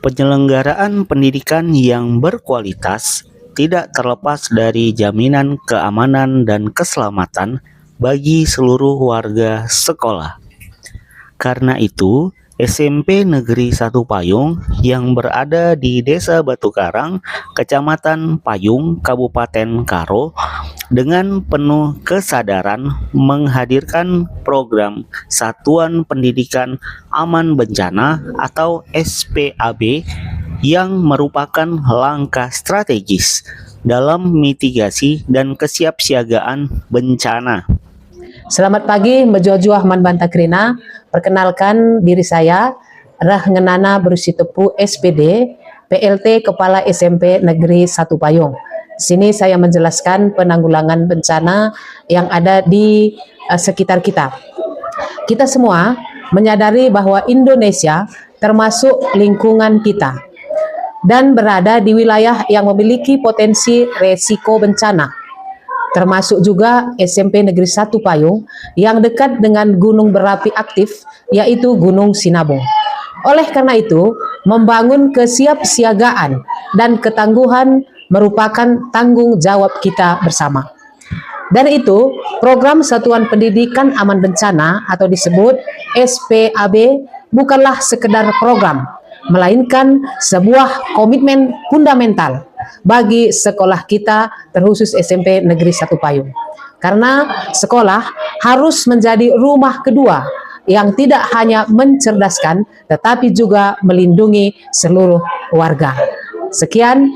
Penyelenggaraan pendidikan yang berkualitas tidak terlepas dari jaminan keamanan dan keselamatan bagi seluruh warga sekolah. Karena itu, SMP Negeri 1 Payung yang berada di Desa Batu Karang, Kecamatan Payung, Kabupaten Karo, dengan penuh kesadaran menghadirkan program Satuan Pendidikan Aman Bencana atau SPAB yang merupakan langkah strategis dalam mitigasi dan kesiapsiagaan bencana. Selamat pagi, Mejuah-juah Man Bantakrina. Perkenalkan diri saya, Rahngenana Berusitepu SPD, PLT Kepala SMP Negeri 1 Payung. Di sini saya menjelaskan penanggulangan bencana yang ada di sekitar kita. Kita semua menyadari bahwa Indonesia termasuk lingkungan kita dan berada di wilayah yang memiliki potensi resiko bencana, termasuk juga SMP Negeri 1 Payung yang dekat dengan gunung berapi aktif, yaitu Gunung Sinabung. Oleh karena itu, membangun kesiapsiagaan dan ketangguhan merupakan tanggung jawab kita bersama. Dan itu, program Satuan Pendidikan Aman Bencana atau disebut SPAB bukanlah sekedar program, melainkan sebuah komitmen fundamental bagi sekolah kita, terkhusus SMP Negeri 1 Payung. Karena sekolah harus menjadi rumah kedua yang tidak hanya mencerdaskan, tetapi juga melindungi seluruh warga. Sekian,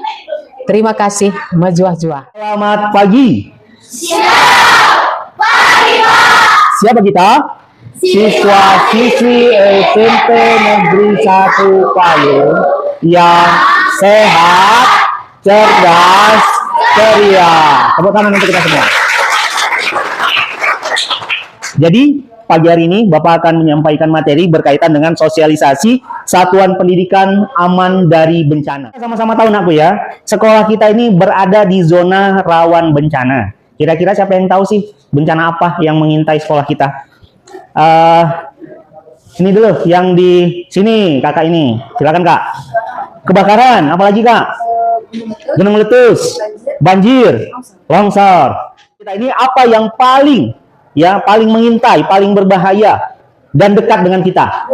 terima kasih, Mejuah-juah. Selamat pagi. Siapa kita? Siswa-siswi SMP Negeri 1 Payung yang sehat, cerdas, ceria. Tepuk tangan untuk kita semua. Jadi, pagi hari ini Bapak akan menyampaikan materi berkaitan dengan sosialisasi Satuan Pendidikan Aman dari Bencana. Sama-sama tahu nak ya, sekolah kita ini berada di zona rawan bencana. Kira-kira siapa yang tahu sih bencana apa yang mengintai sekolah kita? Ini dulu, yang di sini, kakak ini. Silakan kak. Kebakaran, apalagi kak? Gunung meletus, banjir, longsor. Kita ini apa yang paling mengintai, paling berbahaya dan dekat dengan kita?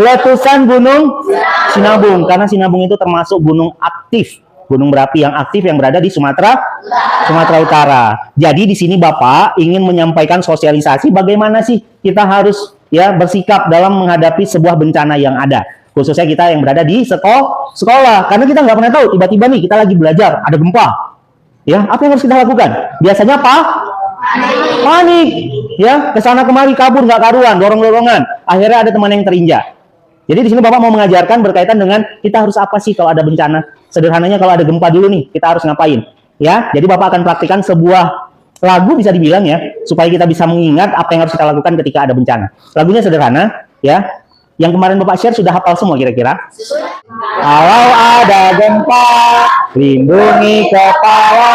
Letusan Gunung Sinabung, karena Sinabung itu termasuk gunung aktif, gunung berapi yang aktif yang berada di Sumatera Utara. Jadi di sini Bapak ingin menyampaikan sosialisasi bagaimana sih kita harus bersikap dalam menghadapi sebuah bencana yang ada. Khususnya kita yang berada di sekolah, karena kita nggak pernah tahu tiba-tiba nih kita lagi belajar ada gempa. Ya, apa yang harus kita lakukan? Biasanya apa? Panik. Ya, kesana kemari kabur nggak karuan, dorong-dorongan. Akhirnya ada teman yang terinjak. Jadi di sini Bapak mau mengajarkan berkaitan dengan kita harus apa sih kalau ada bencana. Sederhananya kalau ada gempa dulu nih, kita harus ngapain? Ya, jadi Bapak akan praktikkan sebuah lagu bisa dibilang ya, supaya kita bisa mengingat apa yang harus kita lakukan ketika ada bencana. Lagunya sederhana, ya. Yang kemarin Bapak share sudah hafal semua kira-kira? Kalau ada gempa, lindungi kepala.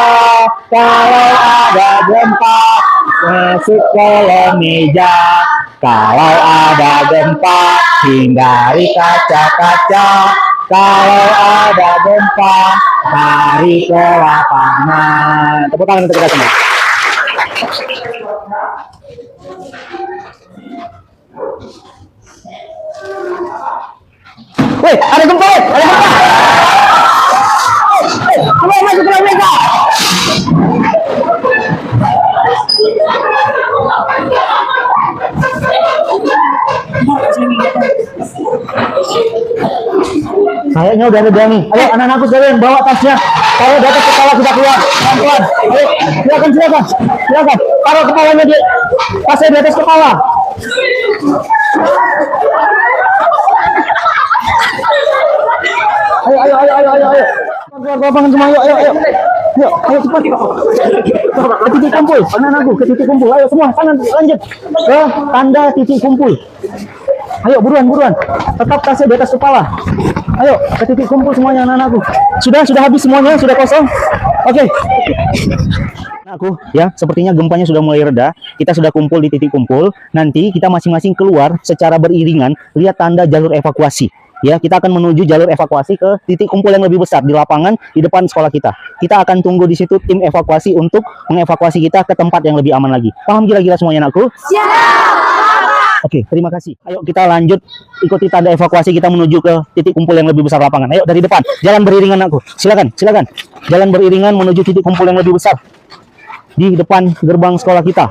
Kalau ada gempa, masuk kolom meja. Kalau ada gempa, hindari kaca-kaca. Kalau ada gempa, lari ke lapangan. Tepuk tangan untuk kita semua. Wih, ada gempa, ada gempa. Keluar masuk ke mereka. Kayaknya udah ada nih. Ayo anak-anakku sekalian bawa tasnya. Taruh di atas kepala kita keluar. Pelan-pelan. Ayo, silakan. Taruh kepalanya di tasnya di atas kepala. Ayo. Keluar semua, ayo. Ayo cepat. Ke titik kumpul, anak-anakku ke titik kumpul. Ayo semua, tangan lanjut ke tanda titik kumpul. Ayo buruan. Tetap tasnya di atas kepala. Ayo ke titik kumpul semuanya anak-anakku. Sudah habis semuanya, sudah kosong. Oke. Aku ya, sepertinya gempanya sudah mulai reda. Kita sudah kumpul di titik kumpul. Nanti kita masing-masing keluar secara beriringan, lihat tanda jalur evakuasi. Ya, kita akan menuju jalur evakuasi ke titik kumpul yang lebih besar di lapangan di depan sekolah kita. Kita akan tunggu di situ tim evakuasi untuk mengevakuasi kita ke tempat yang lebih aman lagi. Paham kira-kira semuanya, anakku? Siap! Oke, terima kasih. Ayo kita lanjut ikuti tanda evakuasi kita menuju ke titik kumpul yang lebih besar lapangan. Ayo dari depan, jalan beriringan, anakku. Silakan, silakan. Jalan beriringan menuju titik kumpul yang lebih besar di depan gerbang sekolah kita.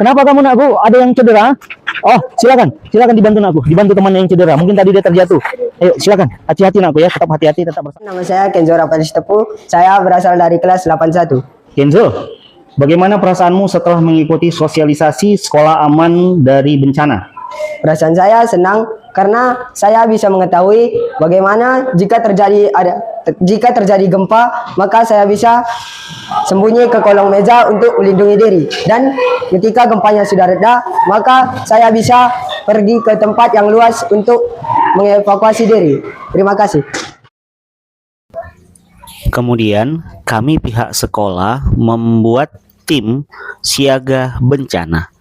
Kenapa kamu, nakku? Ada yang cedera? Oh, silakan dibantu, nakku. Dibantu teman yang cedera. Mungkin tadi dia terjatuh. Ayo, silakan. Hati-hati, nakku, ya. Tetap hati-hati, tetap bersama. Nama saya Kenzo Rafaelis Tepu. Saya berasal dari kelas 81. Kenzo, bagaimana perasaanmu setelah mengikuti sosialisasi sekolah aman dari bencana? Perasaan saya senang karena saya bisa mengetahui bagaimana jika terjadi gempa, maka saya bisa sembunyi ke kolong meja untuk melindungi diri. Dan ketika gempanya sudah reda, maka saya bisa pergi ke tempat yang luas untuk mengevakuasi diri. Terima kasih. Kemudian, kami pihak sekolah membuat tim siaga bencana.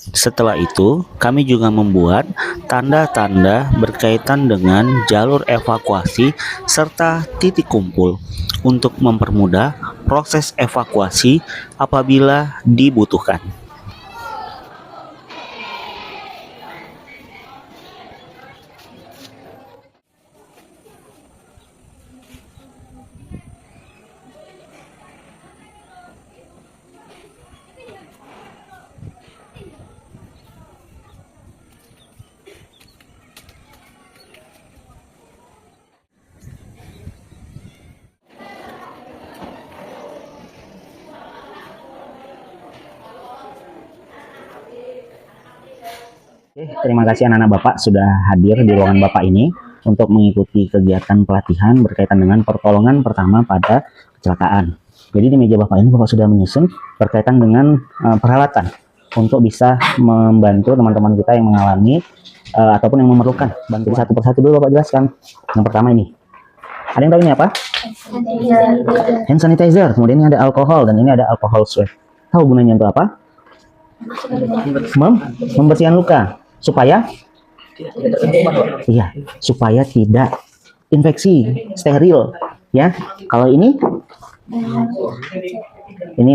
Setelah itu, kami juga membuat tanda-tanda berkaitan dengan jalur evakuasi serta titik kumpul untuk mempermudah proses evakuasi apabila dibutuhkan. Oke, terima kasih anak-anak Bapak sudah hadir di ruangan Bapak ini untuk mengikuti kegiatan pelatihan berkaitan dengan pertolongan pertama pada kecelakaan. Jadi di meja Bapak ini Bapak sudah menyusun berkaitan dengan peralatan untuk bisa membantu teman-teman kita yang mengalami ataupun yang memerlukan bantuan. Satu persatu dulu Bapak jelaskan. Yang pertama ini. Ada yang tahu ini apa? Hand sanitizer. Kemudian ini ada alkohol dan ini ada alkohol swab. Tahu gunanya untuk apa? Membersihkan luka supaya supaya tidak infeksi, steril ya. Kalau ini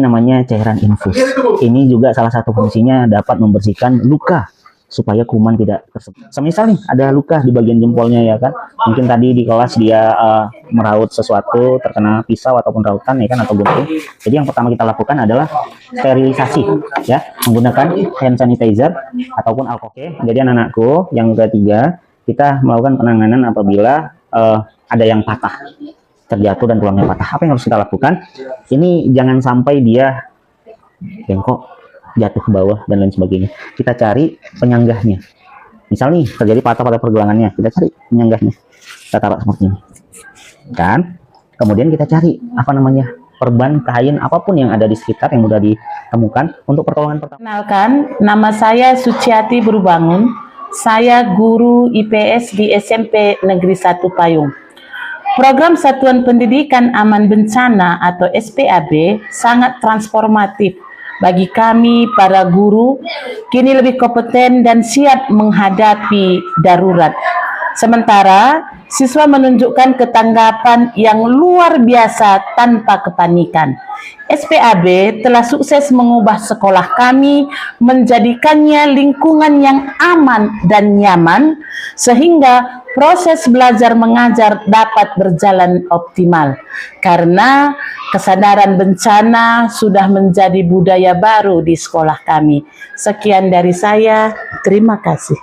namanya cairan infus. Ini juga salah satu fungsinya dapat membersihkan luka supaya kuman tidak tersebut. Semisal nih ada luka di bagian jempolnya ya kan, mungkin tadi di kelas dia meraut sesuatu, terkena pisau ataupun rautan ya kan, atau gunting. Jadi yang pertama kita lakukan adalah sterilisasi ya, menggunakan hand sanitizer ataupun alkohol. Jadi anak-anakku, yang ketiga kita melakukan penanganan apabila ada yang patah, terjatuh dan tulangnya patah. Apa yang harus kita lakukan? Ini jangan sampai dia bengkok, jatuh ke bawah dan lain sebagainya. Kita cari penyanggahnya. Misal nih terjadi patah pada pergelangannya, kita cari penyanggahnya. Kita taruh seperti ini. Dan kemudian kita cari perban, kain, apapun yang ada di sekitar yang mudah ditemukan untuk pertolongan pertama. Kenalkan, nama saya Suciati Berbangun. Saya guru IPS di SMP Negeri 1 Payung. Program Satuan Pendidikan Aman Bencana atau SPAB sangat transformatif bagi kami para guru, kini lebih kompeten dan siap menghadapi darurat. Sementara siswa menunjukkan ketanggapan yang luar biasa tanpa kepanikan. SPAB telah sukses mengubah sekolah kami, menjadikannya lingkungan yang aman dan nyaman, sehingga proses belajar mengajar dapat berjalan optimal. Karena kesadaran bencana sudah menjadi budaya baru di sekolah kami. Sekian dari saya, terima kasih.